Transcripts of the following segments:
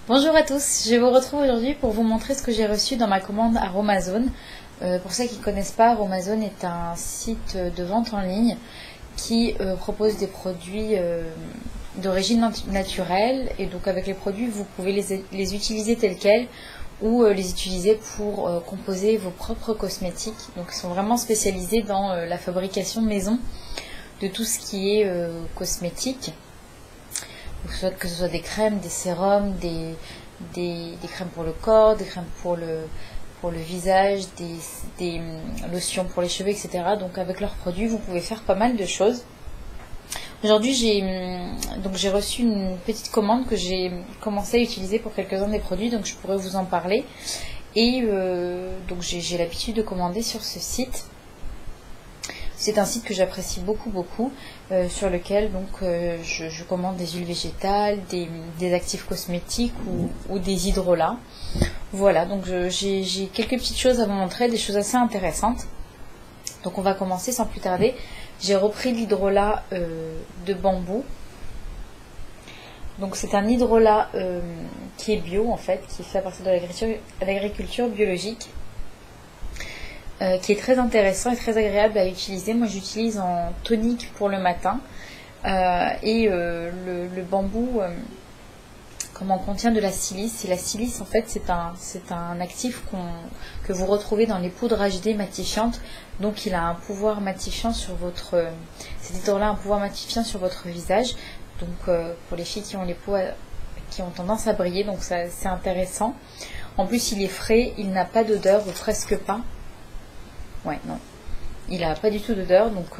Bonjour à tous, je vous retrouve aujourd'hui pour vous montrer ce que j'ai reçu dans ma commande Aromazone. Pour ceux qui ne connaissent pas, Aromazone est un site de vente en ligne qui propose des produits d'origine naturelle, et donc avec les produits vous pouvez les utiliser tels quels ou les utiliser pour composer vos propres cosmétiques. Donc ils sont vraiment spécialisés dans la fabrication maison de tout ce qui est cosmétique. Que ce soit des crèmes, des sérums, des crèmes pour le corps, des crèmes pour le visage, des lotions pour les cheveux, etc. Donc avec leurs produits, vous pouvez faire pas mal de choses. Aujourd'hui, j'ai reçu une petite commande que j'ai commencé à utiliser pour quelques-uns des produits, donc je pourrais vous en parler. Et donc j'ai l'habitude de commander sur ce site. C'est un site que j'apprécie beaucoup, sur lequel donc je commande des huiles végétales, des actifs cosmétiques ou des hydrolats. Voilà, donc j'ai quelques petites choses à vous montrer, des choses assez intéressantes. Donc on va commencer sans plus tarder. J'ai repris l'hydrolat de bambou. Donc c'est un hydrolat qui est bio en fait, qui est fait à partir de l'agriculture biologique. Qui est très intéressant et très agréable à utiliser. Moi j'utilise en tonique pour le matin le bambou contient de la silice, et la silice en fait c'est un actif que vous retrouvez dans les poudres HD matifiantes. Donc il a un pouvoir matifiant sur votre cet hydrolat a un pouvoir matifiant sur votre visage, donc pour les filles qui ont les peaux qui ont tendance à briller, donc c'est intéressant. En plus il est frais, il n'a pas d'odeur ou presque pas. Ouais, non, il n'a pas du tout d'odeur, donc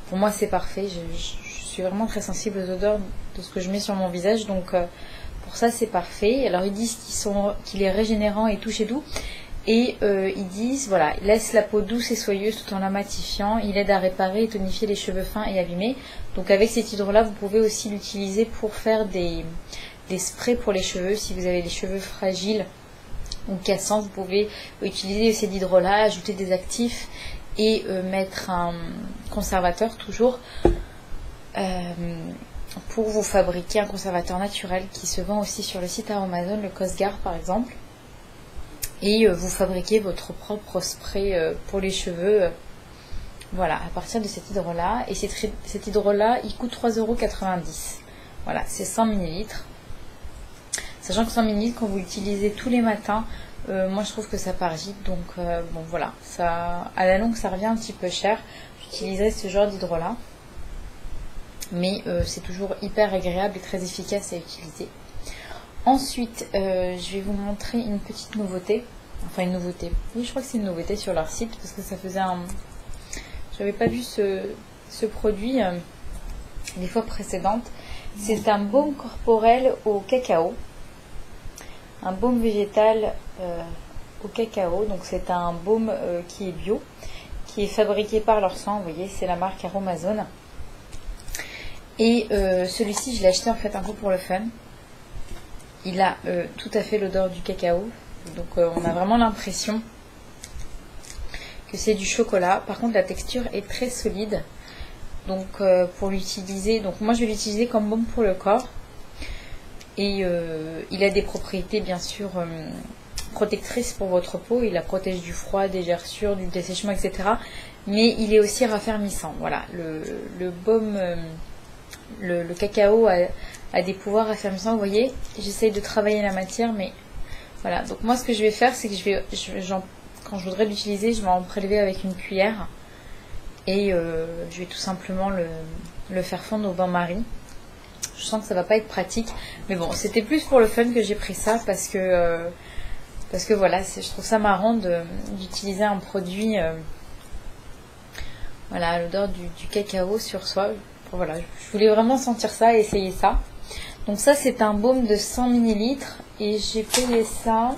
pour moi c'est parfait. Je suis vraiment très sensible aux odeurs de ce que je mets sur mon visage, donc pour ça c'est parfait. Alors ils disent qu'il est régénérant et touche et doux, et ils disent voilà, il laisse la peau douce et soyeuse tout en la matifiant, il aide à réparer et tonifier les cheveux fins et abîmés. Donc avec cet hydrolat vous pouvez aussi l'utiliser pour faire des sprays pour les cheveux. Si vous avez les cheveux fragiles ou cassant, vous pouvez utiliser cet hydrolat, ajouter des actifs et mettre un conservateur toujours pour vous fabriquer un conservateur naturel qui se vend aussi sur le site Aromazone, le Cosgar par exemple, et vous fabriquez votre propre spray pour les cheveux, voilà, à partir de cet hydrolat. Et cet hydrolat il coûte 3,90 €. Voilà, c'est 100 ml. Sachant que 100 ml, quand vous l'utilisez tous les matins, moi je trouve que ça part vite. Donc bon voilà, ça, à la longue ça revient un petit peu cher. J'utiliserai ce genre d'hydrolat. Mais c'est toujours hyper agréable et très efficace à utiliser. Ensuite, je vais vous montrer une petite nouveauté. Enfin une nouveauté. Oui, je crois que c'est une nouveauté sur leur site, parce que ça faisait j'avais pas vu ce produit les fois précédentes. C'est un baume corporel au cacao. Un baume végétal au cacao. Donc c'est un baume qui est bio, qui est fabriqué par leur sang. Vous voyez, c'est la marque Aromazone. Et celui-ci je l'ai acheté en fait un peu pour le fun. Il a tout à fait l'odeur du cacao. Donc on a vraiment l'impression que c'est du chocolat. Par contre la texture est très solide. Donc pour l'utiliser, donc moi je vais l'utiliser comme baume pour le corps. Et il a des propriétés bien sûr protectrices pour votre peau. Il la protège du froid, des gerçures, du dessèchement, etc. Mais il est aussi raffermissant. Voilà, le baume, le cacao a des pouvoirs raffermissants. Vous voyez, j'essaye de travailler la matière, mais voilà. Donc moi ce que je vais faire, c'est que quand je voudrais l'utiliser, je vais en prélever avec une cuillère. Et je vais tout simplement le faire fondre au bain-marie. Je sens que ça va pas être pratique, mais bon, c'était plus pour le fun que j'ai pris ça, parce que voilà, je trouve ça marrant d'utiliser un produit voilà, à l'odeur du cacao sur soi. Voilà, je voulais vraiment sentir ça et essayer ça. Donc ça c'est un baume de 100 ml et j'ai payé ça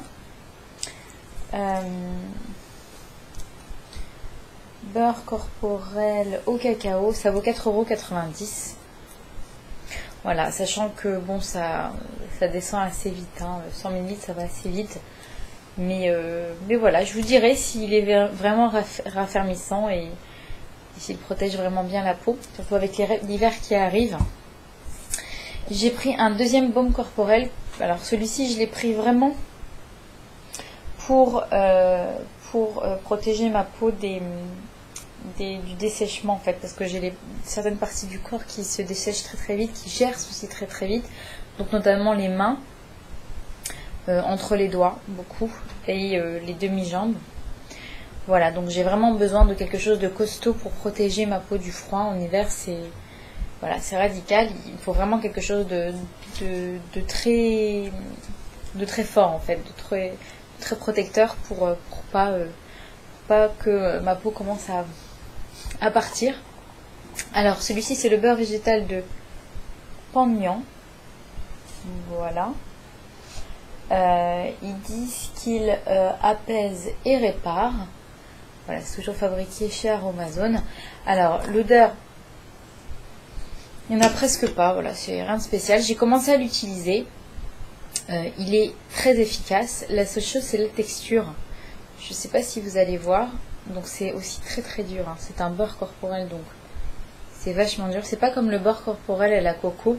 beurre corporel au cacao, ça vaut 4,90 €. Voilà, sachant que bon, ça descend assez vite, hein. 100 ml ça va assez vite. Mais voilà, je vous dirai s'il est vraiment raffermissant et s'il protège vraiment bien la peau, surtout avec l'hiver qui arrive. J'ai pris un deuxième baume corporel. Alors celui-ci, je l'ai pris vraiment pour protéger ma peau du dessèchement en fait, parce que j'ai certaines parties du corps qui se dessèchent très très vite, qui gercent aussi très très vite, donc notamment les mains, entre les doigts beaucoup, et les demi-jambes. Voilà, donc j'ai vraiment besoin de quelque chose de costaud pour protéger ma peau du froid. En hiver, c'est radical. Il faut vraiment quelque chose de très fort en fait, de très protecteur pour pas que ma peau commence à partir. Alors celui-ci, c'est le beurre végétal de Pan-Myang. Voilà. Ils disent qu'il apaise et répare. Voilà, c'est toujours fabriqué chez Aromazone. Alors, l'odeur, il n'y en a presque pas. Voilà, c'est rien de spécial. J'ai commencé à l'utiliser. Il est très efficace. La seule chose, c'est la texture. Je ne sais pas si vous allez voir. Donc, c'est aussi très très dur. Hein. C'est un beurre corporel, donc c'est vachement dur. C'est pas comme le beurre corporel à la coco,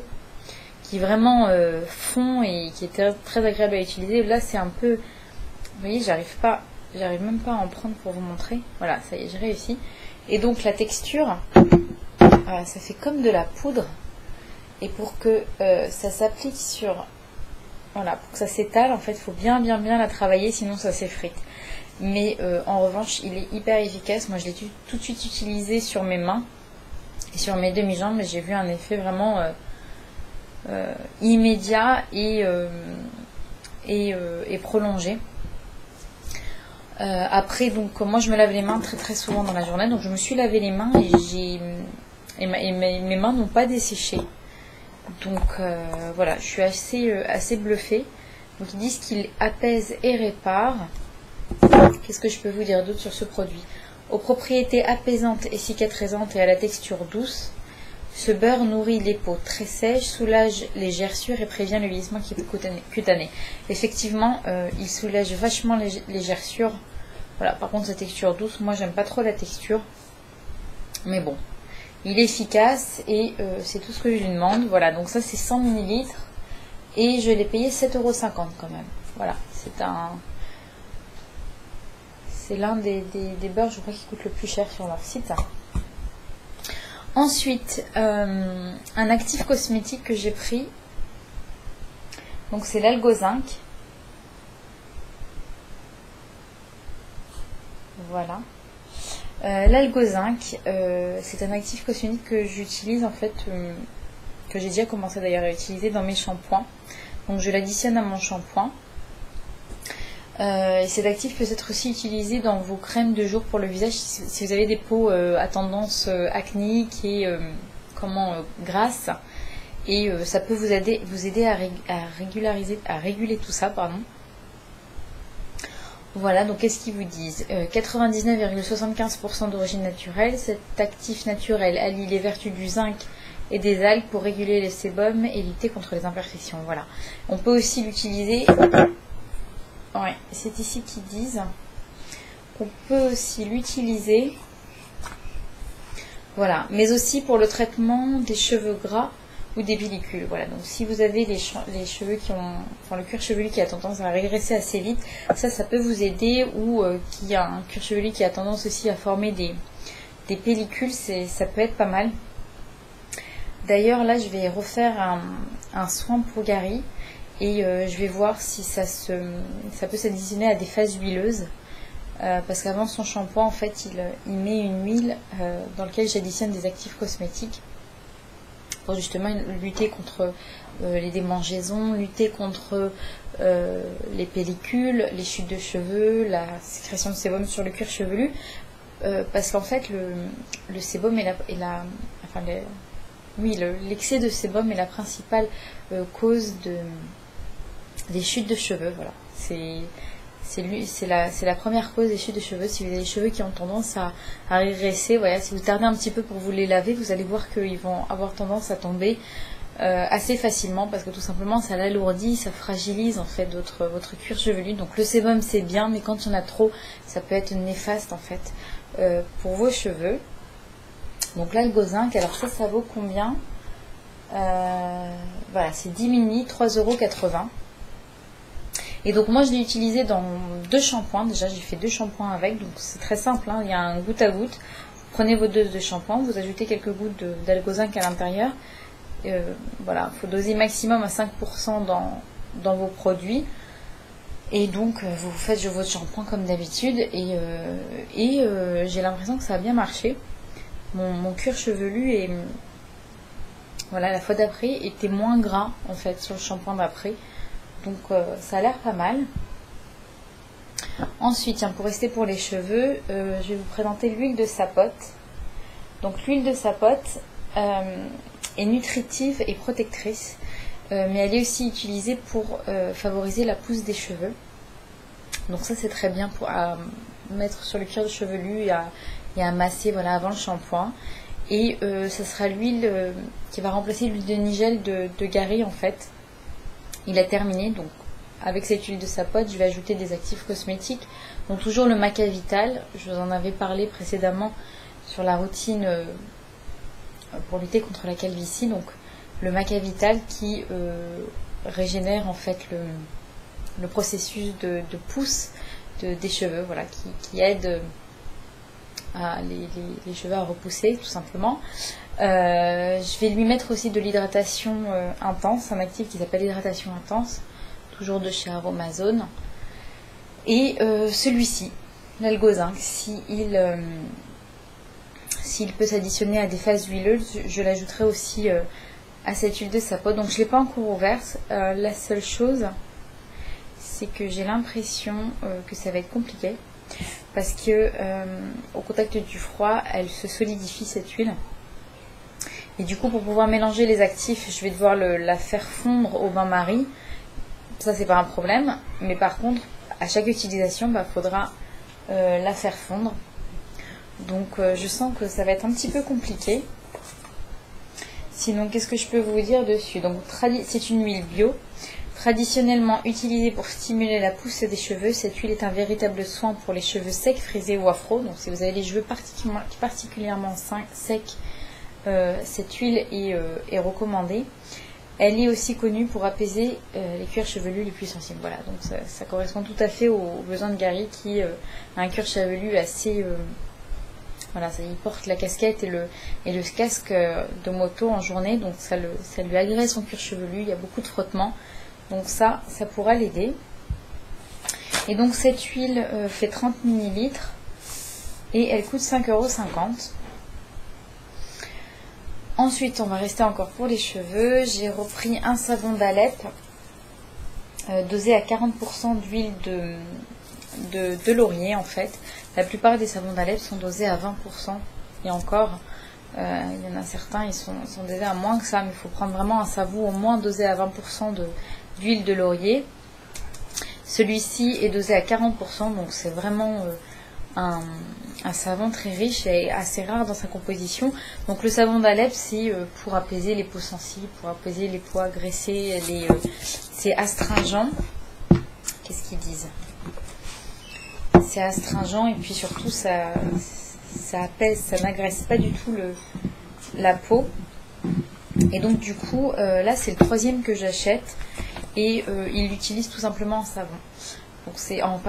qui vraiment fond et qui est très agréable à utiliser. Là, c'est un peu... Vous voyez, j'arrive même pas à en prendre pour vous montrer. Voilà, ça y est, j'ai réussi. Et donc, la texture, ça fait comme de la poudre. Et pour que ça s'applique sur... Voilà, pour que ça s'étale, en fait, il faut bien la travailler, sinon ça s'effrite. Mais en revanche, il est hyper efficace. Moi, je l'ai tout de suite utilisé sur mes mains et sur mes demi-jambes. Et j'ai vu un effet vraiment... immédiat et prolongé. Après, donc moi je me lave les mains très très souvent dans la journée, donc je me suis lavé les mains et mes mains n'ont pas desséché. Donc voilà, je suis assez bluffée. Donc ils disent qu'il apaise et répare. Qu'est-ce que je peux vous dire d'autre sur ce produit? Aux propriétés apaisantes et cicatrisantes et à la texture douce, ce beurre nourrit les peaux très sèches, soulage les gerçures et prévient le vieillissement cutané. Effectivement, il soulage vachement les gerçures. Voilà, par contre, sa texture douce, moi j'aime pas trop la texture. Mais bon, il est efficace et c'est tout ce que je lui demande. Voilà, donc ça c'est 100 ml et je l'ai payé 7,50 € quand même. Voilà, c'est l'un des beurres, je crois, qui coûte le plus cher sur leur site. Ensuite, un actif cosmétique que j'ai pris, donc c'est l'Algozinc. Voilà. L'Algozinc, c'est un actif cosmétique que j'utilise en fait, que j'ai déjà commencé d'ailleurs à utiliser dans mes shampoings. Donc je l'additionne à mon shampoing. Et cet actif peut être aussi utilisé dans vos crèmes de jour pour le visage si vous avez des peaux à tendance acnéique et grasse. Et ça peut vous aider à réguler tout ça, pardon. Voilà, donc qu'est-ce qu'ils vous disent? 99,75% d'origine naturelle. Cet actif naturel allie les vertus du zinc et des algues pour réguler les sébums et lutter contre les imperfections. Voilà. On peut aussi l'utiliser... Ouais, c'est ici qu'ils disent qu'on peut aussi l'utiliser, voilà, mais aussi pour le traitement des cheveux gras ou des pellicules. Voilà, donc si vous avez les cheveux le cuir chevelu qui a tendance à régresser assez vite, ça peut vous aider, ou qui a un cuir chevelu qui a tendance aussi à former des pellicules, ça peut être pas mal. D'ailleurs, là, je vais refaire un soin pour Gary. Et je vais voir si ça peut s'additionner à des phases huileuses. Parce qu'avant son shampoing, en fait, il met une huile dans laquelle j'additionne des actifs cosmétiques. Pour justement lutter contre les démangeaisons, lutter contre les pellicules, les chutes de cheveux, la sécrétion de sébum sur le cuir chevelu. Parce qu'en fait, le sébum l'excès de sébum est la principale cause des chutes de cheveux. Voilà, c'est la première cause des chutes de cheveux. Si vous avez des cheveux qui ont tendance à régresser, voilà, si vous tardez un petit peu pour vous les laver, vous allez voir qu'ils vont avoir tendance à tomber assez facilement, parce que tout simplement ça l'alourdit, ça fragilise en fait votre cuir chevelu. Donc le sébum c'est bien, mais quand il y en a trop, ça peut être néfaste en fait pour vos cheveux. Donc l'Algozinc, alors ça vaut combien? Voilà, c'est 10 ml, 3,80 €. Et donc moi je l'ai utilisé dans 2 shampoings. Déjà j'ai fait 2 shampoings avec, donc c'est très simple, hein. Il y a un goutte à goutte. Vous prenez vos doses de shampoing, vous ajoutez quelques gouttes d'algozinc à l'intérieur. Voilà, il faut doser maximum à 5% dans vos produits. Et donc vous faites votre shampoing comme d'habitude. Et j'ai l'impression que ça a bien marché. Mon cuir chevelu est... Voilà, la fois d'après était moins gras en fait sur le shampoing d'après. Donc ça a l'air pas mal. Ensuite, tiens, pour rester pour les cheveux, je vais vous présenter l'huile de sapote. Donc l'huile de sapote est nutritive et protectrice, mais elle est aussi utilisée pour favoriser la pousse des cheveux. Donc ça c'est très bien pour mettre sur le cuir chevelu et à masser, voilà, avant le shampoing. Et ça sera l'huile qui va remplacer l'huile de nigel de Gary en fait. Il a terminé, donc avec cette huile de sapote, je vais ajouter des actifs cosmétiques. Donc toujours le Maca Vital, je vous en avais parlé précédemment sur la routine pour lutter contre la calvitie. Donc le Maca Vital qui régénère en fait le processus de pousse des cheveux, voilà, qui aide les cheveux à repousser tout simplement. Je vais lui mettre aussi de l'hydratation intense, un actif qui s'appelle l'hydratation intense, toujours de chez Aromazone. Et celui-ci, l'algozinc, s'il peut s'additionner à des phases huileuses, je l'ajouterai aussi à cette huile de sapote. Donc je ne l'ai pas encore ouverte. La seule chose, c'est que j'ai l'impression que ça va être compliqué, parce que au contact du froid, elle se solidifie cette huile. Et du coup, pour pouvoir mélanger les actifs, je vais devoir la faire fondre au bain-marie. Ça, c'est pas un problème. Mais par contre, à chaque utilisation, faudra la faire fondre. Donc, je sens que ça va être un petit peu compliqué. Sinon, qu'est-ce que je peux vous dire dessus? Donc, c'est une huile bio. Traditionnellement utilisée pour stimuler la pousse des cheveux, cette huile est un véritable soin pour les cheveux secs, frisés ou afro. Donc, si vous avez les cheveux particulièrement secs, cette huile est recommandée. Elle est aussi connue pour apaiser les cuirs chevelus les plus sensibles. Voilà, donc ça correspond tout à fait aux besoins de Gary qui a un cuir chevelu assez... voilà, il porte la casquette et le casque de moto en journée, donc ça lui agresse son cuir chevelu, il y a beaucoup de frottements. Donc ça pourra l'aider. Et donc cette huile fait 30 ml et elle coûte 5,50 €. Ensuite, on va rester encore pour les cheveux. J'ai repris un savon d'Alep dosé à 40% d'huile de laurier en fait. La plupart des savons d'Alep sont dosés à 20%. Et encore, il y en a certains, ils sont dosés à moins que ça. Mais il faut prendre vraiment un savon au moins dosé à 20% d'huile de laurier. Celui-ci est dosé à 40%. Donc c'est vraiment... un savon très riche et assez rare dans sa composition. Donc le savon d'Alep, c'est pour apaiser les peaux sensibles, pour apaiser les peaux agressées, c'est astringent. Qu'est-ce qu'ils disent? C'est astringent et puis surtout ça apaise, ça n'agresse pas du tout la peau. Et donc du coup, là c'est le 3e que j'achète et il l'utilise tout simplement en savon. Donc c'est en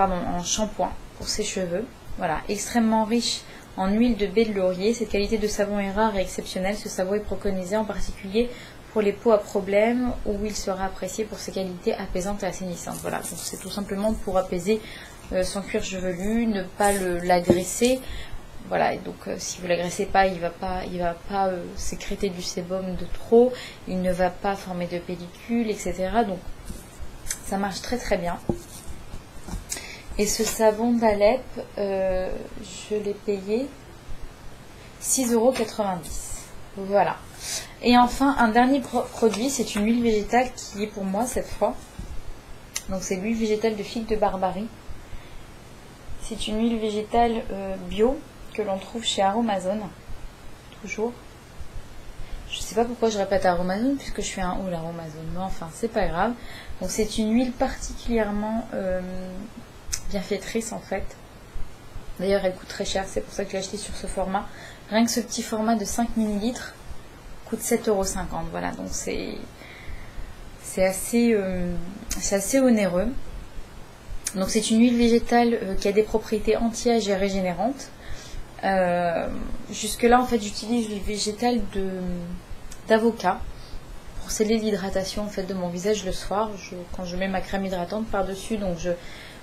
shampoing pour ses cheveux. Voilà, extrêmement riche en huile de baie de laurier. Cette qualité de savon est rare et exceptionnelle. Ce savon est préconisé en particulier pour les peaux à problème où il sera apprécié pour ses qualités apaisantes et assainissantes. Voilà, donc c'est tout simplement pour apaiser son cuir chevelu, ne pas l'agresser. Voilà, et donc si vous l'agressez pas, il va pas sécréter du sébum de trop, il ne va pas former de pellicule, etc. Donc ça marche très très bien. Et ce savon d'Alep, je l'ai payé 6,90 €. Voilà. Et enfin, un dernier produit, c'est une huile végétale qui est pour moi cette fois. Donc c'est l'huile végétale de figue de Barbarie. C'est une huile végétale bio que l'on trouve chez Aromazone. Toujours. Je ne sais pas pourquoi je répète Aromazone puisque je fais un haut l'Aromazone. Mais enfin, c'est pas grave. Donc c'est une huile particulièrement... bienfaitrice en fait. D'ailleurs elle coûte très cher, c'est pour ça que je l'ai acheté sur ce format. Rien que ce petit format de 5 ml coûte 7,50 €. Voilà, donc c'est assez onéreux. Donc c'est une huile végétale qui a des propriétés anti-âge et régénérantes. Jusque là en fait j'utilise l'huile végétale d'avocat pour sceller l'hydratation en fait de mon visage le soir. Quand je mets ma crème hydratante par dessus, donc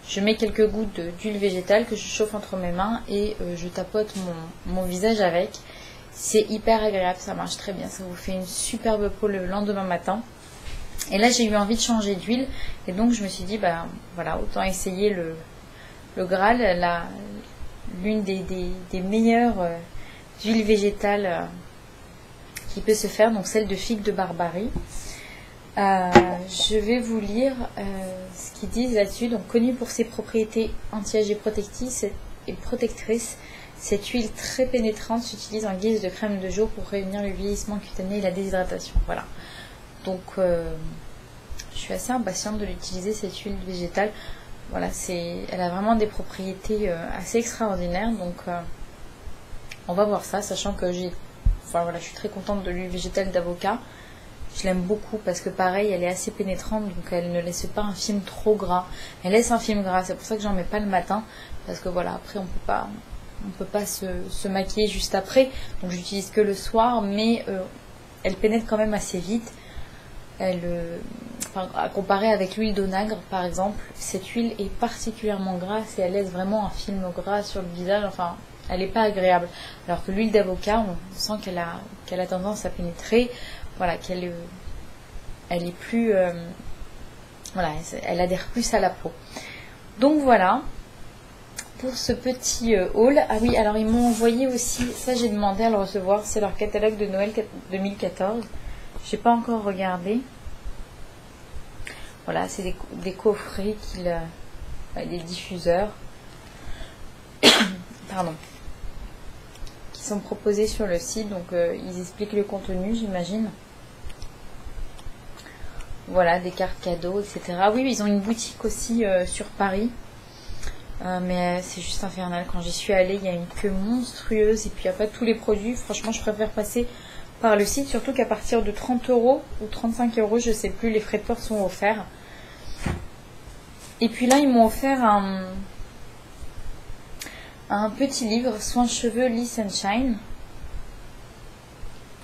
je mets quelques gouttes d'huile végétale que je chauffe entre mes mains et je tapote mon visage avec. C'est hyper agréable, ça marche très bien, ça vous fait une superbe peau le lendemain matin. Et là j'ai eu envie de changer d'huile et donc je me suis dit bah voilà, autant essayer le Graal, l'une des meilleures huiles végétales qui peut se faire, donc celle de figue de Barbarie. Je vais vous lire ce qu'ils disent là-dessus. Donc connue pour ses propriétés anti-âge et protectrices, cette huile très pénétrante s'utilise en guise de crème de jour pour prévenir le vieillissement cutané et la déshydratation. Voilà. Donc je suis assez impatiente de l'utiliser, cette huile végétale. Voilà, elle a vraiment des propriétés assez extraordinaires. Donc on va voir ça, sachant que je suis très contente de l'huile végétale d'avocat. Je l'aime beaucoup parce que pareil, elle est assez pénétrante, donc elle ne laisse pas un film trop gras. Elle laisse un film gras, c'est pour ça que j'en mets pas le matin, parce que voilà, après on peut pas se maquiller juste après, donc j'utilise que le soir, mais elle pénètre quand même assez vite. À comparer avec l'huile d'onagre par exemple, cette huile est particulièrement grasse et elle laisse vraiment un film gras sur le visage, enfin elle n'est pas agréable. Alors que l'huile d'avocat, on sent qu'elle a tendance à pénétrer, voilà, elle est plus voilà, elle adhère plus à la peau. Donc voilà pour ce petit haul. Ah oui, alors ils m'ont envoyé aussi, ça j'ai demandé à le recevoir, c'est leur catalogue de Noël 2014. J'ai pas encore regardé. Voilà, c'est des coffrets des diffuseurs pardon, qui sont proposés sur le site. Donc ils expliquent le contenu, j'imagine. Voilà, des cartes cadeaux, etc. Oui, ils ont une boutique aussi sur Paris. Mais c'est juste infernal. Quand j'y suis allée, il y a une queue monstrueuse. Et puis il n'y a pas tous les produits. Franchement, je préfère passer par le site. Surtout qu'à partir de 30 € ou 35 €, je sais plus, les frais de port sont offerts. Et puis là, ils m'ont offert un petit livre, Soins cheveux Liss & Shine.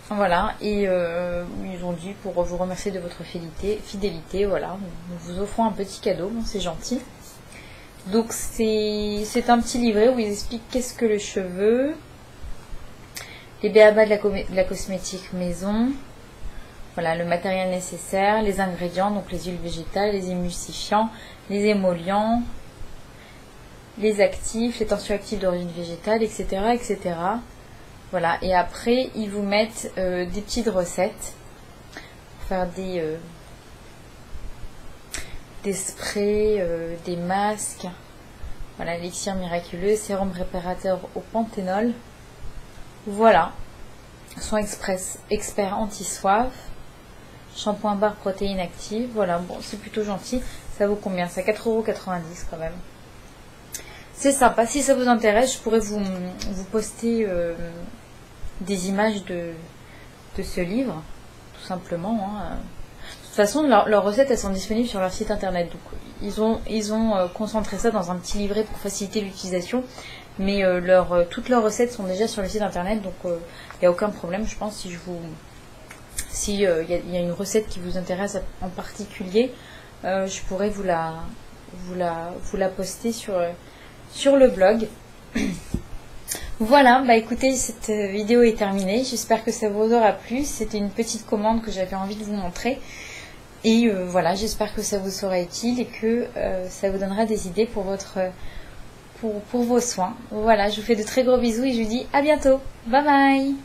Voilà, et ils ont dit pour vous remercier de votre fidélité, voilà, nous vous offrons un petit cadeau, bon, c'est gentil. Donc c'est un petit livret où ils expliquent qu'est-ce que le cheveu, les b.a.-ba de la cosmétique maison, voilà, le matériel nécessaire, les ingrédients, donc les huiles végétales, les émulsifiants, les émollients, les actifs, les tensioactifs d'origine végétale, etc., etc. Voilà, et après ils vous mettent des petites recettes pour faire des sprays, des masques, voilà, l'élixir miraculeux, sérum réparateur au panthénol, voilà, soin expert anti-soif, shampoing barre protéines actives, voilà, bon, c'est plutôt gentil. Ça vaut combien? C'est 4,90 € quand même. C'est sympa, si ça vous intéresse, je pourrais vous poster des images de ce livre, tout simplement. Hein. De toute façon, leurs recettes, elles sont disponibles sur leur site internet. Donc, ils ont concentré ça dans un petit livret pour faciliter l'utilisation. Mais toutes leurs recettes sont déjà sur le site internet. Donc, il n'y a aucun problème, je pense, si y a une recette qui vous intéresse en particulier, je pourrais vous la poster sur le blog. Voilà, bah écoutez, cette vidéo est terminée. J'espère que ça vous aura plu. C'était une petite commande que j'avais envie de vous montrer. Et voilà, j'espère que ça vous sera utile et que ça vous donnera des idées pour vos soins. Voilà, je vous fais de très gros bisous et je vous dis à bientôt. Bye bye!